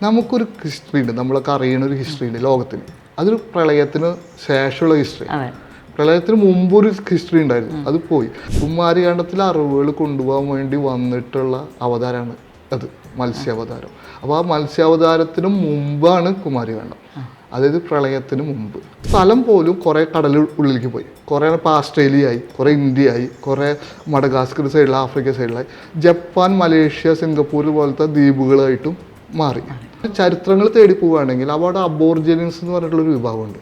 നമുക്കൊരു ഹിസ്റ്ററി ഉണ്ട്, നമ്മളൊക്കെ അറിയുന്ന ഒരു ഹിസ്റ്ററി ഉണ്ട് ലോകത്തിന്. അതൊരു പ്രളയത്തിന് ശേഷമുള്ള ഹിസ്റ്ററി. പ്രളയത്തിന് മുമ്പൊരു ഹിസ്റ്ററി ഉണ്ടായിരുന്നു, അത് പോയി. കുമാരികാണ്ഡത്തിലെ അറിവുകൾ കൊണ്ടുപോകാൻ വേണ്ടി വന്നിട്ടുള്ള അവതാരമാണ് അത്, മത്സ്യാവതാരം. അപ്പോൾ ആ മത്സ്യാവതാരത്തിന് മുമ്പാണ് കുമാരികാണ്ഡം, അതായത് പ്രളയത്തിന് മുമ്പ്. സ്ഥലം പോലും കുറേ കടൽ ഉള്ളിലേക്ക് പോയി. കുറേ ഇപ്പോൾ ആസ്ട്രേലിയ ആയി, കുറേ ഇന്ത്യ ആയി, കുറേ മഡഗാസ്കർ സൈഡിൽ, ആഫ്രിക്ക സൈഡിലായി, ജപ്പാൻ, മലേഷ്യ, സിംഗപ്പൂർ പോലത്തെ ദ്വീപുകളായിട്ടും മാറി. ചരിത്രങ്ങൾ തേടി പോവുകയാണെങ്കിൽ അവിടെ അബോർജിനിയൻസ് എന്ന് പറഞ്ഞിട്ടുള്ളൊരു വിഭാഗമുണ്ട്.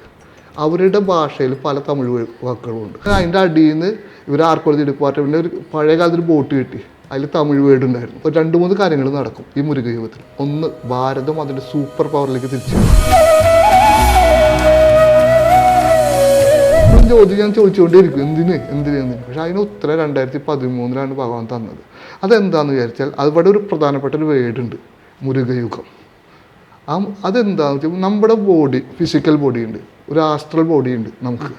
അവരുടെ ഭാഷയിൽ പല തമിഴ് വാക്കുകളുമുണ്ട്. അതിൻ്റെ അടിയിൽ നിന്ന് ഇവർ ആർക്കോളജി ഡിപ്പാർട്ട്മെൻറ്റിൻ്റെ ഒരു പഴയ കാലത്തൊരു ബോട്ട് കിട്ടി, അതിൽ തമിഴ് വേർഡ് ഉണ്ടായിരുന്നു. അപ്പോൾ 2-3 കാര്യങ്ങൾ നടക്കും ഈ മുരുകയുഗത്തിൽ. ഒന്ന്, ഭാരതം അതിൻ്റെ സൂപ്പർ പവറിലേക്ക് തിരിച്ചു. ചോദ്യം ഞാൻ ചോദിച്ചുകൊണ്ടേയിരിക്കും, എന്തിന്. പക്ഷെ അതിന് ഉത്തരം 2013 ഭഗവാൻ തന്നത്. അതെന്താണെന്ന് വിചാരിച്ചാൽ അവിടെ ഒരു പ്രധാനപ്പെട്ട ഒരു വേർഡ് ഉണ്ട്, മുരുകയുഗം. അതെന്താണെന്ന് വെച്ചാൽ നമ്മുടെ ബോഡി, ഫിസിക്കൽ ബോഡി ഉണ്ട്, ഒരു ആസ്ട്രൽ ബോഡി ഉണ്ട് നമുക്ക്.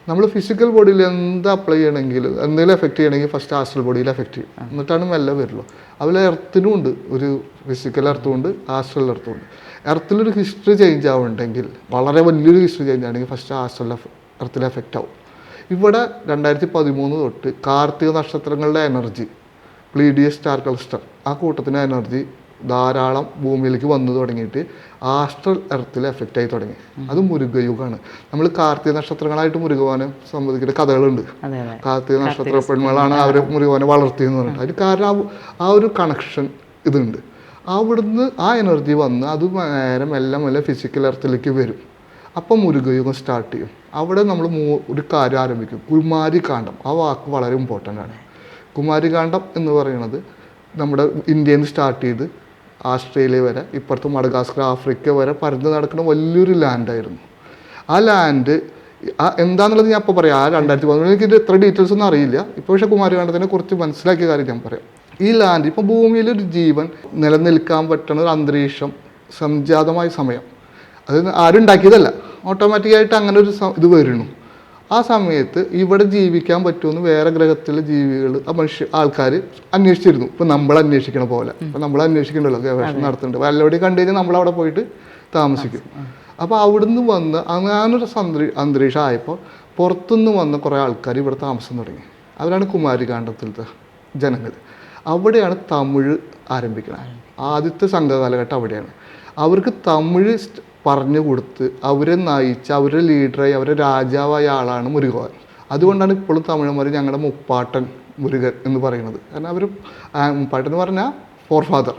നമ്മൾ ഫിസിക്കൽ ബോഡിയിൽ എന്ത് അപ്ലൈ ചെയ്യണമെങ്കിൽ, എന്തെങ്കിലും എഫക്റ്റ് ചെയ്യണമെങ്കിൽ ഫസ്റ്റ് ആസ്ട്രൽ ബോഡിയിൽ എഫക്റ്റ് ചെയ്യും, എന്നിട്ടാണ് മെല്ലെ വരുള്ളൂ. അതുപോലെ എർത്തിനും ഉണ്ട്, ഒരു ഫിസിക്കൽ എർത്തും ഉണ്ട്, ആസ്ട്രൽ എർത്തും ഉണ്ട്. എർത്തിലൊരു ഹിസ്റ്ററി ചേഞ്ച് ആവുന്നുണ്ടെങ്കിൽ, വളരെ വലിയൊരു ഹിസ്റ്ററി ചേഞ്ച് ആണെങ്കിൽ ഫസ്റ്റ് ആസ്ട്രൽ എർത്തിൽ എഫക്റ്റ് ആവും. ഇവിടെ 2013 തൊട്ട് കാർത്തിക നക്ഷത്രങ്ങളുടെ എനർജി, പ്ലീഡിയസ്, സ്റ്റാർ ക്ലസ്റ്റർ, ആ കൂട്ടത്തിൻ്റെ എനർജി ധാരാളം ഭൂമിയിലേക്ക് വന്നു തുടങ്ങിയിട്ട് ആസ്ട്രൽ എർത്തിൽ എഫക്റ്റ് ആയി തുടങ്ങി. അത് മുരുകയുഗമാണ്. നമ്മൾ കാർത്തിക നക്ഷത്രങ്ങളായിട്ട് മുരുകവാനെ സംബന്ധിക്കുന്ന കഥകളുണ്ട്. കാർത്തിക നക്ഷത്ര പെൺമകളാണ് അവരെ മുരുകവാനെ വളർത്തിയെന്ന് പറഞ്ഞിട്ട്. അതിന് കാരണം ആ ഒരു കണക്ഷൻ ഇതുണ്ട്. അവിടുന്ന് ആ എനർജി വന്ന് അത് നേരെ മെല്ലെ ഫിസിക്കൽ എർത്തിലേക്ക് വരും. അപ്പം മുരുകയുഗം സ്റ്റാർട്ട് ചെയ്യും. അവിടെ നമ്മൾ ഒരു കാര്യം ആരംഭിക്കും, കുമാരികാണ്ഡം. ആ വാക്ക് വളരെ ഇമ്പോർട്ടൻ്റ് ആണ്. കുമാരികാണ്ഡം എന്ന് പറയുന്നത് നമ്മുടെ ഇന്ത്യയിൽ നിന്ന് സ്റ്റാർട്ട് ചെയ്ത് ആസ്ട്രേലിയ വരെ, ഇപ്പുറത്ത് മഡഗാസ്കർ, ആഫ്രിക്ക വരെ പരന്ന് നടക്കുന്ന വലിയൊരു ലാൻഡായിരുന്നു. ആ ലാൻഡ് എന്താണെന്നുള്ളത് ഞാൻ അപ്പോൾ പറയാം. ആ 2013 എനിക്ക് എത്ര ഡീറ്റെയിൽസ് ഒന്നും അറിയില്ല ഇപ്പോൾ. പക്ഷേ കുമാരികാണ്ഡത്തിനെ കുറിച്ച് മനസ്സിലാക്കിയ കാര്യം ഞാൻ പറയാം. ഈ ലാൻഡ് ഇപ്പോൾ ഭൂമിയിലൊരു ജീവൻ നിലനിൽക്കാൻ പറ്റുന്ന ഒരു അന്തരീക്ഷം, സംജാതമായ സമയം, അത് ആരും ഉണ്ടാക്കിയതല്ല, ഓട്ടോമാറ്റിക്കായിട്ട് അങ്ങനെ ഒരു ഇത് വരുന്നു. ആ സമയത്ത് ഇവിടെ ജീവിക്കാൻ പറ്റുമെന്ന് വേറെ ഗ്രഹത്തിലെ ജീവികൾ, ആൾക്കാർ അന്വേഷിച്ചിരുന്നു. ഇപ്പം നമ്മൾ അന്വേഷിക്കണ പോലെ. ഇപ്പം നമ്മൾ അന്വേഷിക്കണ്ടല്ലോ, ഗവേഷണം നടത്തുന്നുണ്ട്. വല്ലവിടെ കണ്ടു കഴിഞ്ഞാൽ നമ്മളവിടെ പോയിട്ട് താമസിക്കും. അപ്പോൾ അവിടുന്ന് വന്ന് അങ്ങനൊരു അന്തരീക്ഷം ആയപ്പോൾ പുറത്തുനിന്ന് വന്ന കുറേ ആൾക്കാർ ഇവിടെ താമസം തുടങ്ങി. അവരാണ് കുമാരികാണ്ഡത്തിലത്തെ ജനങ്ങൾ. അവിടെയാണ് തമിഴ് ആരംഭിക്കുന്നത്. ആദ്യത്തെ സംഘകാലഘട്ടം അവിടെയാണ്. അവർക്ക് തമിഴ് പറഞ്ഞു കൊടുത്ത് അവരെ നയിച്ച് അവരുടെ ലീഡറായി അവരെ രാജാവായ ആളാണ് മുരുകൻ. അതുകൊണ്ടാണ് ഇപ്പോഴും തമിഴന്മാർ ഞങ്ങളുടെ മുപ്പാട്ടൻ മുരുകൻ എന്ന് പറയുന്നത്. കാരണം അവർ മുപ്പാട്ടൻ എന്ന് പറഞ്ഞാൽ ഫോർ ഫാദർ.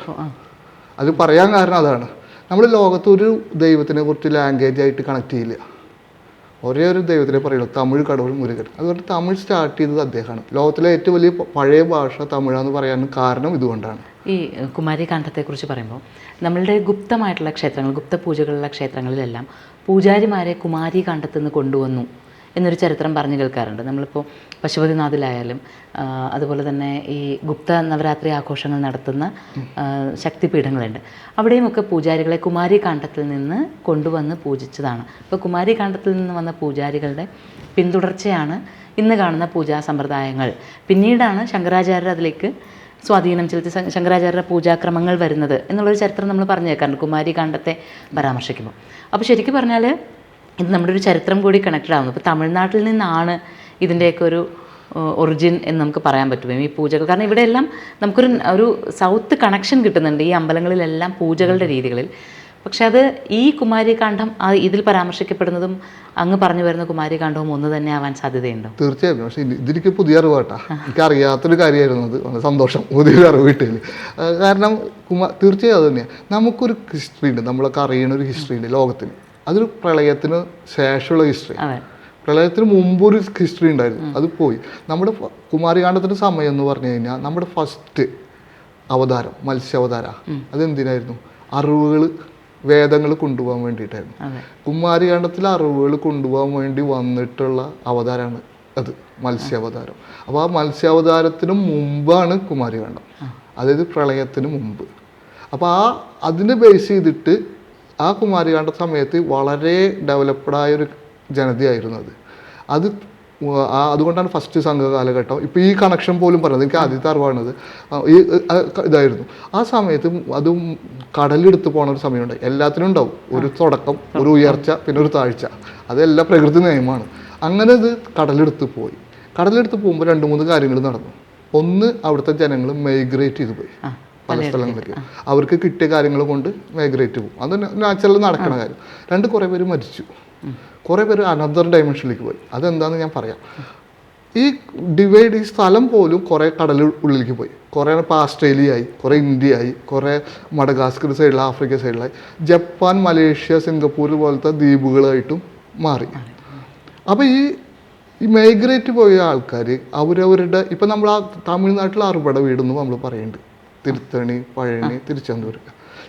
അത് പറയാൻ കാരണം അതാണ്. നമ്മൾ ലോകത്ത് ഒരു ദൈവത്തിനെ കുറിച്ച് ലാംഗ്വേജ് ആയിട്ട് കണക്ട് ചെയ്യില്ല. ഒരേ ഒരു ദൈവത്തിനെ പറയുള്ളൂ, തമിഴ് കടവുൾ മുരുകൻ. അതുകൊണ്ട് തമിഴ് സ്റ്റാർട്ട് ചെയ്തത് അദ്ദേഹമാണ്. ലോകത്തിലെ ഏറ്റവും വലിയ പഴയ ഭാഷ തമിഴാന്ന് പറയാൻ കാരണം ഇതുകൊണ്ടാണ്. ഈ കുമാരികാണ്ഡത്തെക്കുറിച്ച് പറയുമ്പോൾ നമ്മളുടെ ഗുപ്തമായിട്ടുള്ള ക്ഷേത്രങ്ങൾ, ഗുപ്ത പൂജകളുള്ള ക്ഷേത്രങ്ങളിലെല്ലാം പൂജാരിമാരെ കുമാരികാണ്ഡത്തിൽ നിന്ന് കൊണ്ടുവന്നു എന്നൊരു ചരിത്രം പറഞ്ഞു കേൾക്കാറുണ്ട്. നമ്മളിപ്പോൾ പശുപതിനാഥിലായാലും അതുപോലെ തന്നെ ഈ ഗുപ്ത നവരാത്രി ആഘോഷങ്ങൾ നടത്തുന്ന ശക്തിപീഠങ്ങളുണ്ട്. അവിടെയുമൊക്കെ പൂജാരികളെ കുമാരികാണ്ഡത്തിൽ നിന്ന് കൊണ്ടുവന്ന് പൂജിച്ചതാണ്. ഇപ്പോൾ കുമാരികാണ്ഡത്തിൽ നിന്ന് വന്ന പൂജാരികളുടെ പിന്തുടർച്ചയാണ് ഇന്ന് കാണുന്ന പൂജാ സമ്പ്രദായങ്ങൾ. പിന്നീടാണ് ശങ്കരാചാര്യർ അതിലേക്ക് സ്വാധീനം ചെലുത്തി ശങ്കരാചാര്യരുടെ പൂജാക്രമങ്ങൾ വരുന്നത് എന്നുള്ളൊരു ചരിത്രം നമ്മൾ പറഞ്ഞു കേൾക്കാറുണ്ട് കുമാരികാണ്ഡത്തെ പരാമർശിക്കുമ്പോൾ. അപ്പോൾ ശരിക്കും പറഞ്ഞാൽ ഇത് നമ്മുടെ ഒരു ചരിത്രം കൂടി കണക്റ്റഡ് ആവുന്നു. ഇപ്പോൾ തമിഴ്നാട്ടിൽ നിന്നാണ് ഇതിൻ്റെയൊക്കെ ഒരു ഒറിജിൻ എന്ന് നമുക്ക് പറയാൻ പറ്റുമോ ഈ പൂജകൾ? കാരണം ഇവിടെയെല്ലാം നമുക്കൊരു സൗത്ത് കണക്ഷൻ കിട്ടുന്നുണ്ട് ഈ അമ്പലങ്ങളിലെല്ലാം പൂജകളുടെ രീതികളിൽ. പക്ഷെ അത് ഈ കുമാരികാണ്ഡം ഇതിൽ പരാമർശിക്കപ്പെടുന്നതും അങ്ങ് പറഞ്ഞു വരുന്ന കുമാരികാണ്ഡവും ഒന്ന് തന്നെ ആവാൻ സാധ്യതയുണ്ടോ? തീർച്ചയായും. പക്ഷേ ഇതെനിക്ക് പുതിയ അറിവാട്ടാ, എനിക്ക് അറിയാത്തൊരു കാര്യമായിരുന്നു അത്. സന്തോഷം, പുതിയൊരു അറിവ് കിട്ടിയില്ല. കാരണം തീർച്ചയായും അത് തന്നെയാണ്. നമുക്കൊരു ഹിസ്റ്ററി ഉണ്ട്, നമ്മളൊക്കെ അറിയുന്ന ഒരു ഹിസ്റ്ററി ഉണ്ട് ലോകത്തിന്. അതൊരു പ്രളയത്തിന് ശേഷമുള്ള ഹിസ്റ്ററി. പ്രളയത്തിന് മുമ്പൊരു ഹിസ്റ്ററി ഉണ്ടായിരുന്നു, അത് പോയി. നമ്മുടെ കുമാരികാണ്ഡത്തിൻ്റെ സമയം എന്ന് പറഞ്ഞു കഴിഞ്ഞാൽ നമ്മുടെ ഫസ്റ്റ് അവതാരം മത്സ്യാവതാര. അതെന്തിനായിരുന്നു? അറിവുകൾ, വേദങ്ങൾ കൊണ്ടുപോകാൻ വേണ്ടിയിട്ടായിരുന്നു. കുമാരികാണ്ഡത്തിലെ അറിവുകൾ കൊണ്ടുപോകാൻ വേണ്ടി വന്നിട്ടുള്ള അവതാരമാണ് അത്, മത്സ്യാവതാരം. അപ്പോൾ ആ മത്സ്യാവതാരത്തിന് മുമ്പാണ് കുമാരികാണ്ഡം, അതായത് പ്രളയത്തിന് മുമ്പ്. അപ്പോൾ അതിനെ ബേസ് ചെയ്തിട്ട് ആ കുമാരികാണ്ഡ സമയത്ത് വളരെ ഡെവലപ്ഡായൊരു ജനതയായിരുന്നു അത്. അതുകൊണ്ടാണ് ഫസ്റ്റ് സംഘ കാലഘട്ടം. ഇപ്പോൾ ഈ കണക്ഷൻ പോലും പറയുന്നത് എനിക്ക് ആദ്യത്തെ അറിവാണത്. ഇതായിരുന്നു ആ സമയത്ത്. അതും കടലെടുത്ത് പോണ ഒരു സമയമുണ്ട്. എല്ലാത്തിനും ഉണ്ടാവും ഒരു തുടക്കം, ഒരു ഉയർച്ച, പിന്നെ ഒരു താഴ്ച. അതെല്ലാം പ്രകൃതി നിയമമാണ്. അങ്ങനെ ഇത് കടലെടുത്ത് പോയി. കടലെടുത്ത് പോകുമ്പോൾ 2-3 കാര്യങ്ങൾ നടന്നു. ഒന്ന്, അവിടുത്തെ ജനങ്ങൾ മൈഗ്രേറ്റ് ചെയ്ത് പോയി പല സ്ഥലങ്ങളിലേക്ക്. അവർക്ക് കിട്ടിയ കാര്യങ്ങൾ കൊണ്ട് മൈഗ്രേറ്റ് പോകും. അത് നാച്ചുറൽ നടക്കണ കാര്യം. 2, കുറേ പേര് മരിച്ചു, കുറേ പേര് അനദർ ഡയമെൻഷനിലേക്ക് പോയി. അതെന്താണെന്ന് ഞാൻ പറയാം. ഈ സ്ഥലം പോലും കുറേ കടൽ ഉള്ളിലേക്ക് പോയി. കുറേ ഇപ്പോൾ ആസ്ട്രേലിയ ആയി, കുറേ ഇന്ത്യ ആയി, കുറേ മഡഗാസ്കർ സൈഡിൽ, ആഫ്രിക്ക സൈഡിലായി, ജപ്പാൻ, മലേഷ്യ, സിംഗപ്പൂർ പോലത്തെ ദ്വീപുകളായിട്ടും മാറി. അപ്പോൾ ഈ മൈഗ്രേറ്റ് പോയ ആൾക്കാർ അവരവരുടെ, ഇപ്പം നമ്മൾ ആ തമിഴ്നാട്ടിൽ 60 വീടെന്ന് നമ്മൾ പറയുന്നുണ്ട്. തിരുത്തണി, പഴനി, തിരുച്ചെന്തൂർ.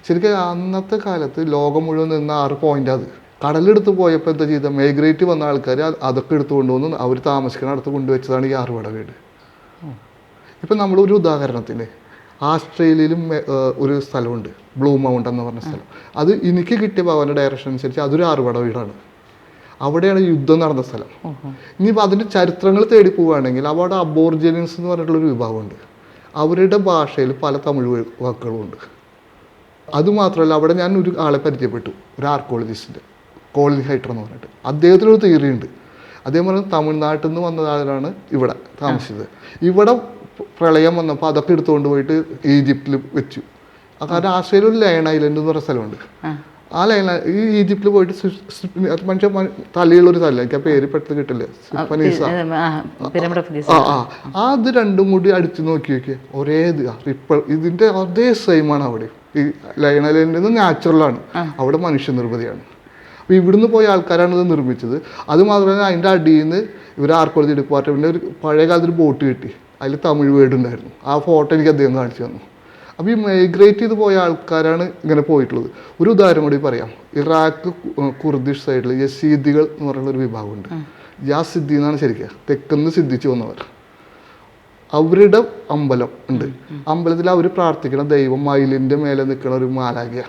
ശരിക്കും അന്നത്തെ കാലത്ത് ലോകം മുഴുവൻ നിന്ന 6 പോയിന്റ്. അത് കടലെടുത്ത് പോയപ്പോൾ എന്താ ചെയ്ത, മൈഗ്രേറ്റ് വന്ന ആൾക്കാർ അതൊക്കെ എടുത്തു കൊണ്ടുവന്ന് അവർ താമസിക്കുന്ന അടുത്ത് കൊണ്ടുവച്ചതാണ് ഈ 60 വീട്. ഇപ്പം നമ്മളൊരു ഉദാഹരണത്തിന് ആസ്ട്രേലിയയിലും ഒരു സ്ഥലമുണ്ട്, ബ്ലൂ മൗണ്ട് എന്ന് പറഞ്ഞ സ്ഥലം. അത് എനിക്ക് കിട്ടിയ ഭവൻ്റെ ഡയറക്ഷൻ അനുസരിച്ച് അതൊരു 60 വീടാണ്. അവിടെയാണ് യുദ്ധം നടന്ന സ്ഥലം. ഇനിയിപ്പോൾ അതിൻ്റെ ചരിത്രങ്ങൾ തേടി പോവുകയാണെങ്കിൽ അവിടെ അബോർജിനിയൻസ് എന്ന് പറഞ്ഞിട്ടുള്ളൊരു വിഭാഗമുണ്ട്. അവരുടെ ഭാഷയിൽ പല തമിഴ് വാക്കുകളുമുണ്ട്. അതുമാത്രമല്ല, അവിടെ ഞാൻ ഒരു ആളെ പരിചയപ്പെട്ടു, ഒരു ആർക്കോളജിസ്റ്റിൻ്റെ, കോളിൻ ഹൈറ്റർ എന്ന് പറഞ്ഞിട്ട്. അദ്ദേഹത്തിനൊരു തിയറി ഉണ്ട്. അദ്ദേഹം പറഞ്ഞത് തമിഴ്നാട്ടിൽ നിന്ന് വന്ന ആളാണ് ഇവിടെ താമസിച്ചത്. ഇവിടെ പ്രളയം വന്നപ്പോൾ അതൊക്കെ എടുത്തുകൊണ്ട് പോയിട്ട് ഈജിപ്തിൽ വെച്ചു. കാരണം ആസ്ട്രേലിയ ഒരു ലയൺ ഐലൻഡ് എന്ന് പറഞ്ഞ സ്ഥലമുണ്ട്. ആ ഈ ഈജിപ്തിൽ പോയിട്ട് മനുഷ്യ തലയുള്ളൊരു സ്ഥലം, എനിക്ക് ആ പേര് പെട്ടെന്ന് കിട്ടില്ല, അത് 2 കൂടി അടിച്ചു നോക്കി ഒരേ ഇതിന്റെ അതേ സെയിമാണ് അവിടെ. ഈ ലയൺ ഐലൻഡിൽ നിന്ന് നാച്ചുറലാണ്, അവിടെ മനുഷ്യനിർമ്മിതിയാണ്. അപ്പോൾ ഇവിടുന്ന് പോയ ആൾക്കാരാണ് ഇത് നിർമ്മിച്ചത്. അതുമാത്രമല്ല, അതിൻ്റെ അടിയിൽ നിന്ന് ഇവർ ആർക്കോളജി ഡിപ്പാർട്ട്മെൻറ്റിൻ്റെ ഒരു പഴയ കാലത്തൊരു ബോട്ട് കിട്ടി, അതിൽ തമിഴ് വേർഡ് ഉണ്ടായിരുന്നു. ആ ഫോട്ടോ എനിക്ക് അദ്ദേഹം കാണിച്ചു തന്നു. അപ്പോൾ ഈ മൈഗ്രേറ്റ് ചെയ്ത് പോയ ആൾക്കാരാണ് ഇങ്ങനെ പോയിട്ടുള്ളത്. ഒരു ഉദാഹരണം കൂടി പറയാം. ഇറാഖ് കുർദിഷ് സൈഡിൽ യസീദികൾ എന്ന് പറയുന്നൊരു വിഭാഗമുണ്ട്. യാസിദ്ദി എന്നാണ് ശരിക്കും, തെക്കുന്ന് സിദ്ധിച്ചു വന്നവർ. അവരുടെ അമ്പലം ഉണ്ട്. അമ്പലത്തിൽ അവർ പ്രാർത്ഥിക്കുന്ന ദൈവം മയിലിൻ്റെ മേലെ നിൽക്കുന്ന ഒരു മാലാഖയ.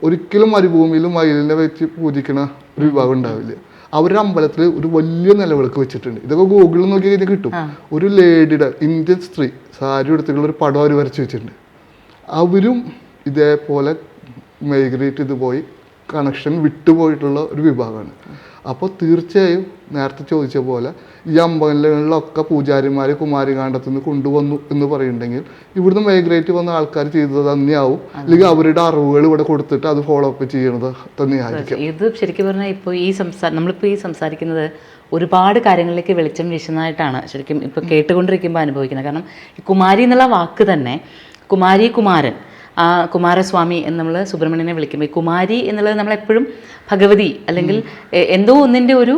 ഒരിക്കലും മരുഭൂമിയിലും മയിലിനെ വെച്ച് പൂജിക്കുന്ന ഒരു വിഭാഗം ഉണ്ടാവില്ല. അവരുടെ അമ്പലത്തിൽ ഒരു വലിയ നിലവിളക്ക് വെച്ചിട്ടുണ്ട്. ഇതൊക്കെ ഗൂഗിളിൽ നോക്കി കഴിഞ്ഞാൽ കിട്ടും. ഒരു ലേഡിയുടെ, ഇന്ത്യൻ സ്ത്രീ സാരി എടുത്തിട്ടുള്ള ഒരു പടം അവർ വരച്ച് വെച്ചിട്ടുണ്ട്. അവരും ഇതേപോലെ മൈഗ്രേറ്റ് ചെയ്ത് പോയി കണക്ഷൻ വിട്ടുപോയിട്ടുള്ള ഒരു വിഭാഗമാണ്. അപ്പോൾ തീർച്ചയായും നേരത്തെ ചോദിച്ച പോലെ ഈ അമ്പലങ്ങളിലൊക്കെ പൂജാരിമാരെ കുമാരികാണ്ഡത്തിൽ നിന്ന് കൊണ്ടുവന്നു എന്ന് പറയുന്നുണ്ടെങ്കിൽ ഇവിടുന്ന് മൈഗ്രേറ്റ് വന്ന ആൾക്കാർ ചെയ്തത് തന്നെയാവും. അല്ലെങ്കിൽ അവരുടെ അറിവുകൾ ഇവിടെ കൊടുത്തിട്ട് അത് ഫോളോ അപ്പ് ചെയ്യണത് തന്നെയായിരിക്കും. ഇത് ശരിക്കും പറഞ്ഞാൽ ഇപ്പോൾ നമ്മളിപ്പോൾ ഈ സംസാരിക്കുന്നത് ഒരുപാട് കാര്യങ്ങളിലേക്ക് വെളിച്ചം വീശുന്നതായിട്ടാണ് ശരിക്കും ഇപ്പോൾ കേട്ടുകൊണ്ടിരിക്കുമ്പോൾ അനുഭവിക്കുന്നത്. കാരണം ഈ കുമാരി എന്നുള്ള വാക്ക് തന്നെ, കുമാരി, കുമാരൻ, ആ കുമാരസ്വാമി എന്ന് നമ്മൾ സുബ്രഹ്മണ്യനെ വിളിക്കുമ്പോൾ ഈ കുമാരി എന്നുള്ളത് നമ്മളെപ്പോഴും ഭഗവതി അല്ലെങ്കിൽ എന്തോ ഒന്നിൻ്റെ ഒരു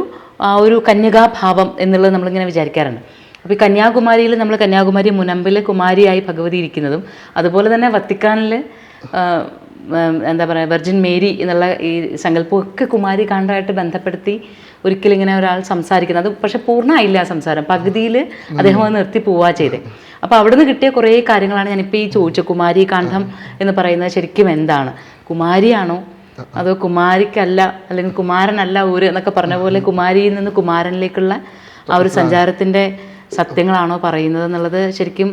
കന്യകാഭാവം എന്നുള്ളത് നമ്മളിങ്ങനെ വിചാരിക്കാറുണ്ട്. അപ്പോൾ ഈ കന്യാകുമാരിയിൽ നമ്മൾ കന്യാകുമാരി മുനമ്പിൽ കുമാരിയായി ഭഗവതി ഇരിക്കുന്നതും, അതുപോലെ തന്നെ വത്തിക്കാനിൽ എന്താ പറയുക വെർജിൻ മേരി എന്നുള്ള ഈ സങ്കല്പമൊക്കെ കുമാരി കാണ്ഡമായിട്ട് ബന്ധപ്പെടുത്തി ഒരിക്കലും ഇങ്ങനെ ഒരാൾ സംസാരിക്കുന്നത്. അത് പക്ഷെ പൂർണ്ണമായില്ല ആ സംസാരം, പകുതിയിൽ അദ്ദേഹം അത് നിർത്തി പോവുക ചെയ്തേ. അപ്പോൾ അവിടെ നിന്ന് കിട്ടിയ കുറേ കാര്യങ്ങളാണ് ഞാനിപ്പോൾ ഈ ചോദിച്ചത്. കുമാരി കാണ്ഡം എന്ന് പറയുന്നത് ശരിക്കും എന്താണ്? കുമാരിയാണോ അതോ കുമാരിക്കല്ല അല്ലെങ്കിൽ കുമാരനല്ല ഊര് എന്നൊക്കെ പറഞ്ഞ പോലെ കുമാരിയിൽ നിന്ന് കുമാരനിലേക്കുള്ള ആ ഒരു സഞ്ചാരത്തിൻ്റെ സത്യങ്ങളാണോ പറയുന്നത് എന്നുള്ളത് ശരിക്കും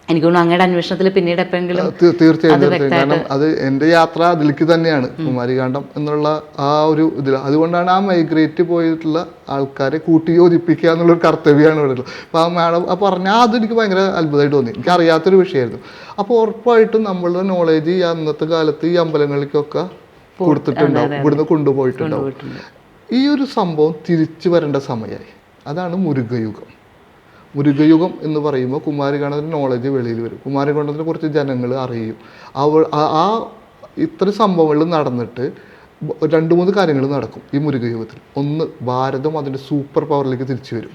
എനിക്ക് തോന്നുന്നു അങ്ങയുടെ അന്വേഷണത്തിൽ പിന്നീട് എപ്പോഴെങ്കിലും തീർച്ചയായും. കാരണം അത് എൻ്റെ യാത്ര അതിലേക്ക് തന്നെയാണ്, കുമാരികാണ്ഡം എന്നുള്ള ആ ഒരു ഇതിൽ. അതുകൊണ്ടാണ് ആ മൈഗ്രേറ്റ് പോയിട്ടുള്ള ആൾക്കാരെ കൂട്ടി യോജിപ്പിക്കുക എന്നുള്ളൊരു കർത്തവ്യമാണ് ഇവിടെ ഉള്ളത്. അപ്പോൾ ആ മാഡം പറഞ്ഞാൽ അതെനിക്ക് ഭയങ്കര അത്ഭുതമായിട്ട് തോന്നി. എനിക്ക് അറിയാത്തൊരു വിഷയമായിരുന്നു. അപ്പോൾ ഉറപ്പായിട്ടും നമ്മളുടെ നോളേജ് ഈ അന്നത്തെ കാലത്ത് ഈ അമ്പലങ്ങളിലേക്കൊക്കെ കൊടുത്തിട്ടുണ്ടാവും, ഇവിടുന്ന് കൊണ്ടുപോയിട്ടുണ്ടാവും. ഈ ഒരു സംഭവം തിരിച്ചു വരേണ്ട സമയമായി. അതാണ് മുരുകയുഗം. മുരുകയുഗം എന്ന് പറയുമ്പോൾ കുമാരികാണ്ഡത്തിൻ്റെ നോളജ് വെളിയിൽ വരും. കുമാരികാണ്ഡത്തിനെ കുറിച്ച് ജനങ്ങൾ അറിയും. ആ ഇത്തരം സംഭവങ്ങൾ നടന്നിട്ട് 2-3 കാര്യങ്ങൾ നടക്കും ഈ മുരുകയുഗത്തിൽ. ഒന്ന്, ഭാരതം അതിൻ്റെ സൂപ്പർ പവറിലേക്ക് തിരിച്ചു വരും.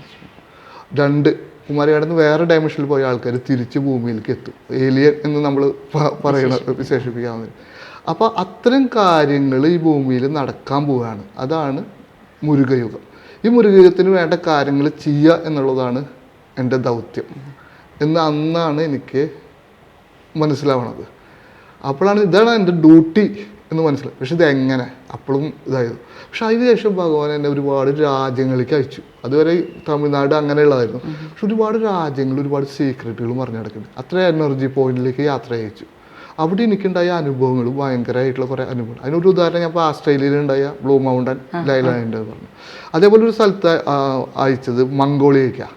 2, കുമാരികാണ്ഡത്തിന് വേറെ ഡയമെൻഷനിൽ പോയ ആൾക്കാർ തിരിച്ച് ഭൂമിയിലേക്ക് എത്തും. ഏലിയൻ എന്ന് നമ്മൾ വിശേഷിപ്പിക്കാവുന്നത്. അപ്പോൾ അത്തരം കാര്യങ്ങൾ ഈ ഭൂമിയിൽ നടക്കാൻ പോവുകയാണ്. അതാണ് മുരുകയുഗം. ഈ മുരുകയുഗത്തിന് വേണ്ട കാര്യങ്ങൾ ചെയ്യുക എന്നുള്ളതാണ് എൻ്റെ ദൗത്യം എന്ന് അന്നാണ് എനിക്ക് മനസ്സിലാവണത്. അപ്പോഴാണ് ഇതാണ് എൻ്റെ ഡ്യൂട്ടി എന്ന് മനസ്സിലായി. പക്ഷെ ഇതെങ്ങനെ അപ്പോഴും ഇതായിരുന്നു. പക്ഷെ അതിനുശേഷം ഭഗവാൻ എന്നെ ഒരുപാട് രാജ്യങ്ങളിലേക്ക് അയച്ചു. അതുവരെ തമിഴ്നാട് അങ്ങനെയുള്ളതായിരുന്നു. പക്ഷെ ഒരുപാട് രാജ്യങ്ങൾ, ഒരുപാട് സീക്രട്ടുകൾ പറഞ്ഞു നടക്കുന്നുണ്ട്. അത്ര എനർജി പോയിന്റിലേക്ക് യാത്ര അയച്ചു. അവിടെ എനിക്കുണ്ടായ അനുഭവങ്ങൾ ഭയങ്കരമായിട്ടുള്ള കുറേ അനുഭവങ്ങൾ. അതിനൊരു ഉദാഹരണം ഞാൻ ഇപ്പോൾ ആസ്ട്രേലിയയിലുണ്ടായ ബ്ലൂ മൗണ്ടൻ ലൈലാൻഡ് പറഞ്ഞു. അതേപോലെ ഒരു സ്ഥലത്ത് അയച്ചത് മംഗോളിയയ്ക്കാണ്.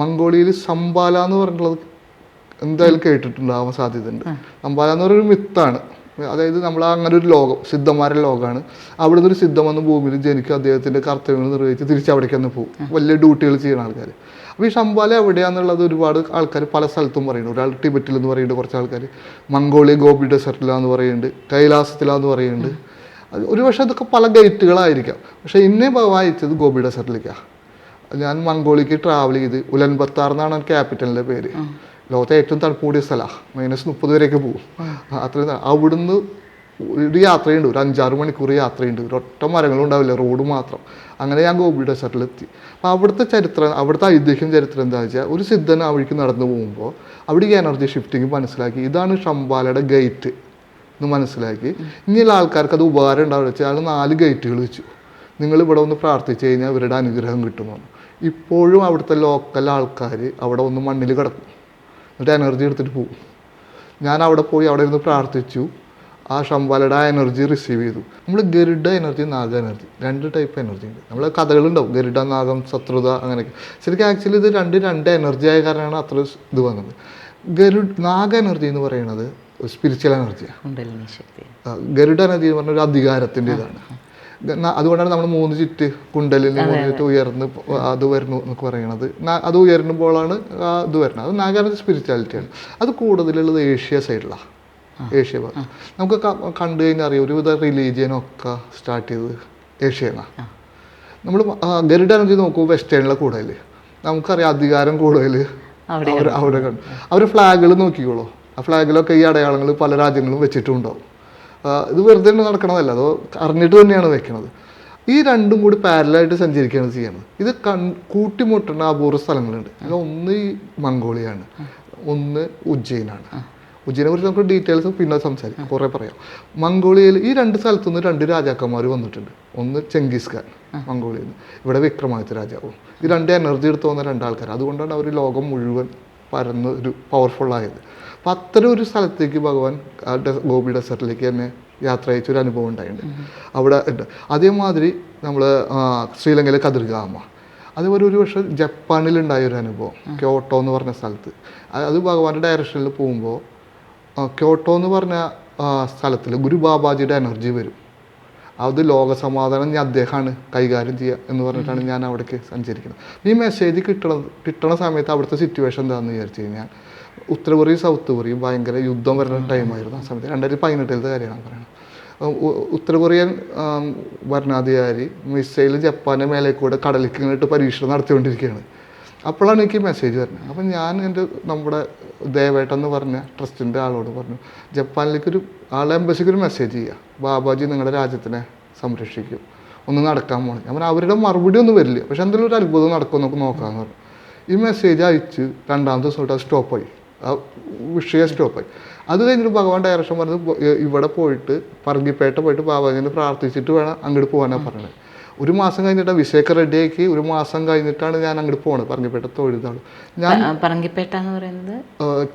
മംഗോളിയയിൽ സംബാല എന്ന് പറഞ്ഞിട്ടുള്ളത് എന്തായാലും കേട്ടിട്ടുണ്ടാവാൻ സാധ്യതയുണ്ട്. സംബാല എന്ന് പറയുന്നൊരു മിത്താണ്. അതായത് നമ്മൾ അങ്ങനെ ഒരു ലോകം, സിദ്ധന്മാരുടെ ലോകമാണ്. അവിടെ നിന്ന് ഒരു സിദ്ധം വന്ന് ഭൂമിയിൽ ജനിക്കും, അദ്ദേഹത്തിൻ്റെ കർത്തവ്യങ്ങൾ നിർവഹിച്ച് തിരിച്ച് അവിടേക്ക് തന്നെ പോകും, വലിയ ഡ്യൂട്ടികൾ ചെയ്യുന്ന ആൾക്കാർ. അപ്പോൾ ഈ ശംബാല എവിടെയാണെന്നുള്ളത് ഒരുപാട് ആൾക്കാർ പല സ്ഥലത്തും പറയുന്നുണ്ട്. ഒരാൾ ടിബറ്റിൽ എന്ന് പറയുന്നുണ്ട്, കുറച്ച് ആൾക്കാർ മംഗോളിയ ഗോബി ഡെസർട്ടിലാന്ന് പറയുന്നുണ്ട്, കൈലാസത്തിലാന്ന് പറയുന്നുണ്ട്. ഒരു പക്ഷേ അതൊക്കെ പല ഗേറ്റുകളായിരിക്കാം. പക്ഷേ എന്നെ വായിച്ചത് ഗോബി ഡെസർട്ടിലേക്കാണ്. ഞാൻ മംഗോളിയക്ക് ട്രാവൽ ചെയ്ത് ഉലൻബത്താർ എന്നാണ് ക്യാപിറ്റലിൻ്റെ പേര്. ലോകത്തെ ഏറ്റവും തണുപ്പ് കൂടിയ സ്ഥലമാണ്. -30 വരെയൊക്കെ പോകും. അത്രയും അവിടുന്ന് ഒരു യാത്രയുണ്ട്, ഒരു 5-6 മണിക്കൂർ യാത്രയുണ്ട്. ഒരൊറ്റ മരങ്ങളും ഉണ്ടാവില്ല, റോഡ് മാത്രം. അങ്ങനെ ഞാൻ ഗോബി ഡെസർട്ടിലെത്തി. അപ്പോൾ അവിടുത്തെ ചരിത്രം, അവിടുത്തെ ഐതിഹ്യം ചരിത്രം എന്താണെന്ന് വെച്ചാൽ, ഒരു സിദ്ധൻ ആ വഴിക്ക് നടന്നു പോകുമ്പോൾ അവിടേക്ക് എനർജി ഷിഫ്റ്റിങ് മനസ്സിലാക്കി, ഇതാണ് ശംബാലയുടെ ഗേറ്റ് എന്ന് മനസ്സിലാക്കി. ഇനിയുള്ള ആൾക്കാർക്ക് അത് ഉപകാരം ഉണ്ടാവുക വെച്ചാൽ അയാൾ 4 ഗേറ്റുകൾ വെച്ചു. നിങ്ങൾ ഇവിടെ ഒന്ന് പ്രാർത്ഥിച്ചു കഴിഞ്ഞാൽ ഇവരുടെ അനുഗ്രഹം കിട്ടുമെന്ന്. ഇപ്പോഴും അവിടുത്തെ ലോക്കൽ ആൾക്കാർ അവിടെ ഒന്ന് മണ്ണിൽ കിടക്കും, എന്നിട്ട് എനർജി എടുത്തിട്ട് പോകും. ഞാൻ അവിടെ പോയി അവിടെ ഇരുന്ന് പ്രാർത്ഥിച്ചു. ആ ശംബാലയുടെ ആ എനർജി റിസീവ് ചെയ്തു. നമ്മൾ ഗരുഡ എനർജി, നാഗ എനർജി, 2 ടൈപ്പ് എനർജി ഉണ്ട്. നമ്മൾ കഥകളുണ്ടാവും, ഗരുഡ, നാഗം, ശത്രുത, അങ്ങനെയൊക്കെ. ശരിക്കും ആക്ച്വലി ഇത് രണ്ട് എനർജി ആയ കാരണമാണ് അത്ര ഇത് വന്നത്. നാഗ എനർജി എന്ന് പറയുന്നത് സ്പിരിച്വൽ എനർജിയാണ്. ഗരുഡ എനർജി എന്ന് പറഞ്ഞ ഒരു അധികാരത്തിൻ്റെ ഇതാണ്. അതുകൊണ്ടാണ് നമ്മൾ 3 ചുറ്റ് കുണ്ടലിന് മുന്നിട്ട് ഉയർന്ന് അത് വരുന്നു എന്നൊക്കെ പറയണത്. അത് ഉയരുമ്പോഴാണ് ഇത് വരുന്നത്. അത് നാഗാനന്ദ സ്പിരിച്വാലിറ്റിയാണ്. അത് കൂടുതലുള്ളത് ഏഷ്യ സൈഡിലാണ്, ഏഷ്യ ഭാഗം. നമുക്ക് കണ്ടു കഴിഞ്ഞാൽ അറിയാം, ഒരുവിധ റിലീജിയനൊക്കെ സ്റ്റാർട്ട് ചെയ്തത് ഏഷ്യയിലാണ്. നമ്മൾ ഗരുഡ എനർജി നോക്കൂ, വെസ്റ്റേണിലെ കൂടുതൽ നമുക്കറിയാം അധികാരം കൂടുതൽ അവിടെ കണ്ടു. അവർ ഫ്ലാഗുകൾ നോക്കിക്കോളൂ, ആ ഫ്ലാഗിലൊക്കെ ഈ അടയാളങ്ങൾ പല രാജ്യങ്ങളും വെച്ചിട്ടുണ്ടാവും. ഇത് വെറുതെ നടക്കണതല്ല, അതോ അറിഞ്ഞിട്ട് തന്നെയാണ് വെക്കുന്നത്. ഈ രണ്ടും കൂടി പാരലായിട്ട് സഞ്ചരിക്കുകയാണ് ചെയ്യുന്നത്. ഇത് കൂട്ടിമുട്ടുന്ന അപൂർവ സ്ഥലങ്ങളുണ്ട്. അതിൽ ഒന്ന് ഈ മംഗോളിയാണ്, ഒന്ന് ഉജ്ജയിനാണ്. ഉജ്ജയിനെ കുറിച്ച് നമുക്ക് ഡീറ്റെയിൽസ് പിന്നെ സംസാരിക്കാം, കുറേ പറയാം. മംഗോളിയയിൽ ഈ 2 സ്ഥലത്തുനിന്ന് 2 രാജാക്കന്മാർ വന്നിട്ടുണ്ട്. ഒന്ന് ചെങ്കിസ് ഖാൻ മംഗോളിയയിൽ നിന്ന്, ഇവിടെ വിക്രമാദിത്യ രാജാവും. ഈ 2 എനർജി എടുത്ത് വന്ന 2 ആൾക്കാർ. അതുകൊണ്ടാണ് അവർ ലോകം മുഴുവൻ പരന്ന് ഒരു പവർഫുള്ളായത്. അപ്പം അത്തരം ഒരു സ്ഥലത്തേക്ക് ഭഗവാൻ ഗോപി ഡെസർട്ടിലേക്ക് തന്നെ യാത്ര അയച്ചൊരു അനുഭവം ഉണ്ടായിട്ടുണ്ട്. അവിടെ ഉണ്ട്. അതേമാതിരി നമ്മൾ ശ്രീലങ്കയിലെ കതിർഗാമ, അതേപോലെ ഒരു വർഷം ജപ്പാനിലുണ്ടായൊരു അനുഭവം, ക്യോട്ടോ എന്ന് പറഞ്ഞ സ്ഥലത്ത്. അത് ഭഗവാന്റെ ഡയറക്ഷനിൽ പോകുമ്പോൾ ക്യോട്ടോ എന്ന് പറഞ്ഞ സ്ഥലത്തിൽ ഗുരു ബാബാജിയുടെ എനർജി വരും. അത് ലോകസമാധാനം ഞാൻ അദ്ദേഹമാണ് കൈകാര്യം ചെയ്യുക എന്ന് പറഞ്ഞിട്ടാണ് ഞാൻ അവിടേക്ക് സഞ്ചരിക്കുന്നത്. ഈ മെസ്സേജ് കിട്ടണ സമയത്ത് അവിടുത്തെ സിറ്റുവേഷൻ എന്താണെന്ന് വിചാരിച്ചു കഴിഞ്ഞാൽ, ഉത്തര കൊറിയയും സൗത്ത് കൊറിയയും ഭയങ്കര യുദ്ധം വരുന്ന ടൈമായിരുന്നു ആ സമയത്ത്. 2018 കാര്യമാണ് പറയുന്നത്. ഉത്തര കൊറിയൻ ഭരണാധികാരി മിസൈൽ ജപ്പാൻ്റെ മേലെ കൂടെ കടലിലേക്ക് ഇങ്ങോട്ട് പരീക്ഷണം നടത്തിക്കൊണ്ടിരിക്കുകയാണ്. അപ്പോഴാണ് എനിക്ക് മെസ്സേജ് വരുന്നത്. അപ്പം ഞാൻ നമ്മുടെ ദേവേട്ടൻ എന്ന് പറഞ്ഞ ട്രസ്റ്റിൻ്റെ ആളോട് പറഞ്ഞു, ജപ്പാനിലേക്കൊരു എംബസിക്കൊരു മെസ്സേജ് ചെയ്യുക, ബാബാജി നിങ്ങളുടെ രാജ്യത്തിനെ സംരക്ഷിക്കും, ഒന്ന് നടക്കാൻ പോകണം. ഞാൻ പറഞ്ഞു അവരുടെ മറുപടി ഒന്നും വരില്ല, പക്ഷെ എന്തെങ്കിലും ഒരു അത്ഭുതം നടക്കും നമുക്ക് നോക്കാമെന്ന് പറഞ്ഞു. ഈ മെസ്സേജ് അയച്ച് 2ാമത്തെ ദിവസം അത് സ്റ്റോപ്പായി, ആ വിഷയം സ്റ്റോപ്പായി. അത് കഴിഞ്ഞിട്ട് ഭഗവാൻ ഡയറക്ഷൻ പറഞ്ഞത് ഇവിടെ പോയിട്ട് പറങ്കിപ്പേട്ട പോയിട്ട് ബാബാജിനെ പ്രാർത്ഥിച്ചിട്ട് വേണം അങ്ങോട്ട് പോകാനാണ് പറഞ്ഞത്. 1 മാസം കഴിഞ്ഞിട്ട് വിഷയൊക്കെ റെഡിയാക്കി 1 മാസം കഴിഞ്ഞിട്ടാണ് ഞാൻ അങ്ങോട്ട് പോകുന്നത്, പറങ്കിപ്പേട്ട തൊഴുതാണ്. ഞാൻ പറങ്കിപ്പേട്ട എന്ന് പറയുന്നത്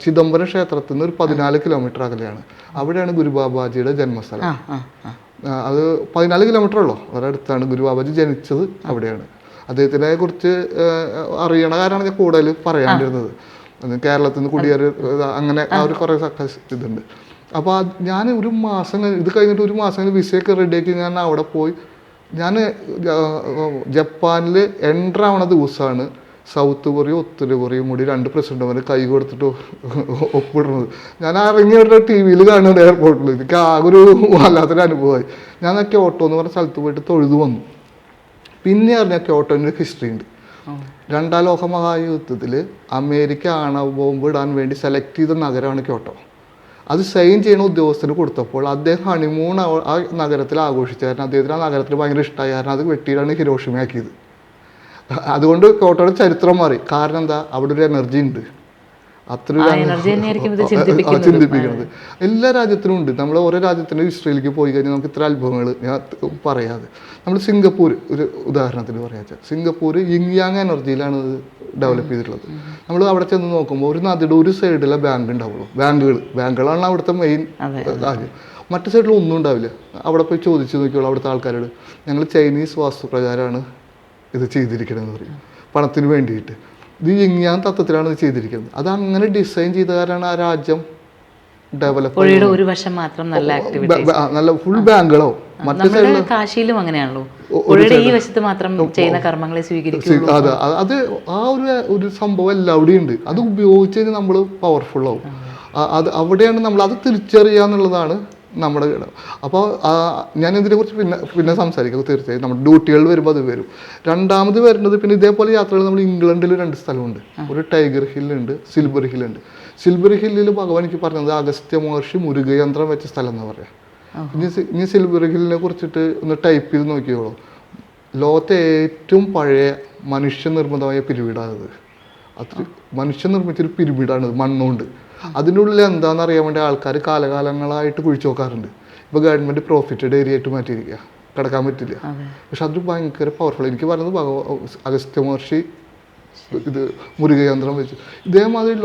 ചിദംബരം ക്ഷേത്രത്തിൽ നിന്ന് ഒരു 14 കിലോമീറ്റർ അകലെയാണ്. അവിടെയാണ് ഗുരുബാബാജിയുടെ ജന്മസ്ഥലം. അത് 14 കിലോമീറ്റർ ഉള്ളൂ, വളരെ അടുത്താണ്. ഗുരുബാബാജി ജനിച്ചത് അവിടെയാണ്. അദ്ദേഹത്തിനെ കുറിച്ച് അറിയണ കാരണമാണ് ഞാൻ കൂടുതൽ പറയാണ്ടിരുന്നത്. കേരളത്തിൽ നിന്ന് കുടിയേറി അങ്ങനെ ആ ഒരു കുറേ ഇതുണ്ട്. അപ്പോൾ ഞാൻ 1 മാസം ഇത് കഴിഞ്ഞിട്ട് 1 മാസം കഴിഞ്ഞ് വിസയൊക്കെ റെഡിയാക്കി ഞാൻ അവിടെ പോയി. ഞാൻ ജപ്പാനിൽ എൻ്റർ ആവണ ദിവസമാണ് സൗത്ത് കൊറിയ ഉത്തര കൊറിയയും കൂടി 2 പ്രസിഡന്റുമാർ കൈ കൊടുത്തിട്ട് ഒപ്പിടുന്നത്. ഞാൻ ഇറങ്ങിയ TV കാണുന്നുണ്ട് എയർപോർട്ടിൽ. എനിക്ക് ആകെ ഒരു വല്ലാത്തൊരു അനുഭവമായി. ഞാൻ ക്യോട്ടോ എന്ന് പറഞ്ഞ സ്ഥലത്ത് പോയിട്ട് തൊഴുതു വന്നു. പിന്നെ അറിഞ്ഞാൽ ക്യോട്ടോൻ്റെ ഒരു ഹിസ്റ്ററി ഉണ്ട്. 2ാം ലോക മഹായുദ്ധത്തിൽ അമേരിക്ക ആണവ ബോംബ് ഇടാൻ വേണ്ടി സെലക്ട് ചെയ്ത നഗരമാണ് ക്യോട്ടോ. അത് സൈൻ ചെയ്യുന്ന ഉദ്യോഗസ്ഥന് കൊടുത്തപ്പോൾ അദ്ദേഹം ഹണിമൂൺ ആ നഗരത്തിൽ ആഘോഷിച്ച കാരണം അദ്ദേഹത്തിന് ആ നഗരത്തിൽ ഭയങ്കര ഇഷ്ടമായ കാരണം അത് വെട്ടിയിട്ടാണ് ഹിരോഷിമയാക്കിയത്. അതുകൊണ്ട് ക്യോട്ടോയുടെ ചരിത്രം മാറി. കാരണം എന്താ, അവിടെ ഒരു എനർജി ഉണ്ട്. എനർജി തന്നെയായിരിക്കും ഇത് ചിന്തിപ്പിക്കുന്നത്. എല്ലാ രാജ്യത്തിനും ഉണ്ട്. നമ്മൾ ഓരോ രാജ്യത്തിൻ്റെ ഹിസ്റ്ററിയിലേക്ക് പോയി കഴിഞ്ഞാൽ നമുക്ക് ഇത്ര അത്ഭുതങ്ങൾ ഞാൻ പറയാതെ. നമ്മൾ സിംഗപ്പൂർ ഒരു ഉദാഹരണത്തിന് പറയാച്ചാൽ, സിംഗപ്പൂർ യിങ് യാങ് എനർജിയിലാണ് ഇത് ഡെവലപ്പ് ചെയ്തിട്ടുള്ളത്. നമ്മൾ അവിടെ ചെന്ന് നോക്കുമ്പോൾ ഒരു നദിയുടെ ഒരു സൈഡിലെ ബാങ്ക് ഉണ്ടാവുള്ളൂ. ബാങ്കുകളാണ് അവിടുത്തെ മെയിൻ കാര്യം. മറ്റു സൈഡിൽ ഒന്നും ഉണ്ടാവില്ല. അവിടെ പോയി ചോദിച്ചു നോക്കിയോളൂ അവിടുത്തെ ആൾക്കാരോട്, ഞങ്ങൾ ചൈനീസ് വാസ്തുപ്രകാരമാണ് ഇത് ചെയ്തിരിക്കണമെന്ന് പറയും, പണത്തിന് വേണ്ടിയിട്ട്. ഇത് യിങ് യാങ് തത്വത്തിലാണ് ഇത് ചെയ്തിരിക്കുന്നത്. അത് അങ്ങനെ ഡിസൈൻ ചെയ്ത കാരണം ആ രാജ്യം ഡെവലപ്പ് ഒരു വശം മാത്രം നല്ല ഫുൾ ബാങ്കുകളോ. മറ്റു സൈഡിൽ കാശിയിലും അങ്ങനെയാണല്ലോ, ഈ വശത്ത് മാത്രം ചെയ്യുന്ന കർമ്മങ്ങളെ സ്വീകരിക്കും. അതെ, അത് ആ ഒരു സംഭവം എല്ലാവിടെയും ഉണ്ട്. അത് ഉപയോഗിച്ച് കഴിഞ്ഞാൽ നമ്മൾ പവർഫുൾ ആവും. അത് അവിടെയാണ് നമ്മൾ അത് തിരിച്ചറിയുക എന്നുള്ളതാണ് നമ്മുടെ ഇടം. അപ്പോൾ ഞാനിതിനെക്കുറിച്ച് പിന്നെ സംസാരിക്കാം തീർച്ചയായും. നമ്മുടെ ഡ്യൂട്ടികൾ വരുമ്പോൾ അത് വരും. രണ്ടാമത് വരുന്നത് പിന്നെ ഇതേപോലെ യാത്രകൾ നമ്മൾ ഇംഗ്ലണ്ടിൽ 2 സ്ഥലമുണ്ട്. ഒരു ടൈഗർ ഹില്ലുണ്ട്, സിൽവർ ഹില്ലുണ്ട്. സിൽവർ ഹില്ലിൽ ഭഗവാൻ എനിക്ക് പറഞ്ഞത് അഗസ്ത്യ മഹർഷി മുരുകയന്ത്രം വെച്ച സ്ഥലം എന്ന് പറയാം. ഇനി സിൽവർ ഹില്ലിനെ കുറിച്ചിട്ട് ഒന്ന് ടൈപ്പ് ചെയ്ത് നോക്കിയോളൂ. ലോകത്തെ ഏറ്റവും പഴയ മനുഷ്യനിർമ്മിതമായ പിരമിഡാണത്. അത്ര മനുഷ്യൻ നിർമ്മിച്ചൊരു പിരമിഡാണിത്, മണ്ണുകൊണ്ട്. അതിൻ്റെ ഉള്ളിൽ എന്താണെന്ന് അറിയാൻ വേണ്ടി ആൾക്കാർ കാലകാലങ്ങളായിട്ട് കുഴിച്ചു നോക്കാറുണ്ട്. ഇപ്പോൾ ഗവൺമെൻറ് പ്രോഫിറ്റഡ് ഏരിയ ആയിട്ട് മാറ്റിയിരിക്കുക, കിടക്കാൻ പറ്റില്ല. പക്ഷെ അത് ഭയങ്കര പവർഫുൾ. എനിക്ക് പറഞ്ഞത് അഗസ്ത്യ മഹർഷി ഇത് മുരുകയന്ത്രം വെച്ച് ഇതേമാതിരി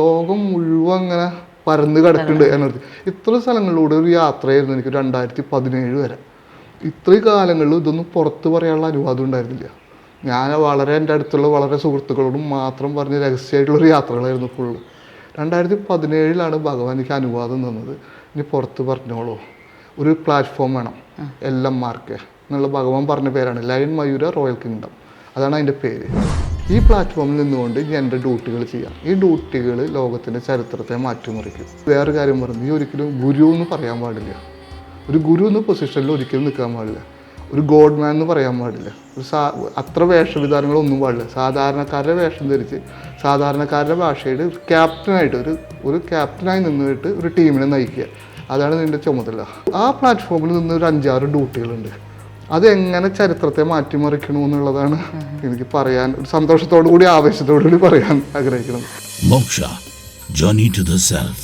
ലോകം മുഴുവൻ അങ്ങനെ പരന്ന് കിടക്കുന്നുണ്ട് എനർജി. ഇത്ര സ്ഥലങ്ങളിലൂടെ ഒരു യാത്രയായിരുന്നു എനിക്ക് 2017 വരെ. ഇത്രയും കാലങ്ങളിൽ ഇതൊന്നും പുറത്ത് പറയാനുള്ള അനുവാദം ഉണ്ടായിരുന്നില്ല. ഞാൻ എൻ്റെ അടുത്തുള്ള വളരെ സുഹൃത്തുക്കളോടും മാത്രം പറഞ്ഞ് രഹസ്യമായിട്ടുള്ളൊരു യാത്രകളായിരുന്നു ഫുള്ള്. 2017 ഭഗവാൻ എനിക്ക് അനുവാദം തന്നത്. ഇനി പുറത്ത് പറഞ്ഞോളൂ, ഒരു പ്ലാറ്റ്ഫോം വേണം LMRK എന്നുള്ള ഭഗവാൻ പറഞ്ഞ പേരാണ്, ലയൺ മയൂര റോയൽ കിങ്ഡം. അതാണ് അതിൻ്റെ പേര്. ഈ പ്ലാറ്റ്ഫോമിൽ നിന്നുകൊണ്ട് ഞാൻ എൻ്റെ ഡ്യൂട്ടികൾ ചെയ്യാം. ഈ ഡ്യൂട്ടികൾ ലോകത്തിൻ്റെ ചരിത്രത്തെ മാറ്റിമറിക്കും. വേറെ കാര്യം പറഞ്ഞു, ഈ ഒരിക്കലും ഗുരു എന്ന് പറയാൻ പാടില്ല. ഒരു ഗുരു എന്ന പൊസിഷനിൽ ഒരിക്കലും നിൽക്കാൻ പാടില്ല. ഒരു ഗോഡ് മാൻ എന്ന് പറയാൻ പാടില്ല. അത്ര വേഷവിധാനങ്ങളൊന്നും പാടില്ല. സാധാരണക്കാരുടെ വേഷം ധരിച്ച് സാധാരണക്കാരുടെ ഭാഷയിൽ ക്യാപ്റ്റനായിട്ട് ഒരു ക്യാപ്റ്റനായി നിന്നിട്ട് ഒരു ടീമിനെ നയിക്കുക, അതാണ് നിൻ്റെ ചുമതല. ആ പ്ലാറ്റ്ഫോമിൽ നിന്ന് ഒരു 5-6 ഡ്യൂട്ടികളുണ്ട്. അതെങ്ങനെ ചരിത്രത്തെ മാറ്റിമറിക്കണമെന്നുള്ളതാണ് എനിക്ക് പറയാൻ സന്തോഷത്തോടു കൂടി ആവേശത്തോടു കൂടി പറയാൻ ആഗ്രഹിക്കുന്നത്. മോക്ഷ, ജേർണി ടു ദ സെൽഫ്.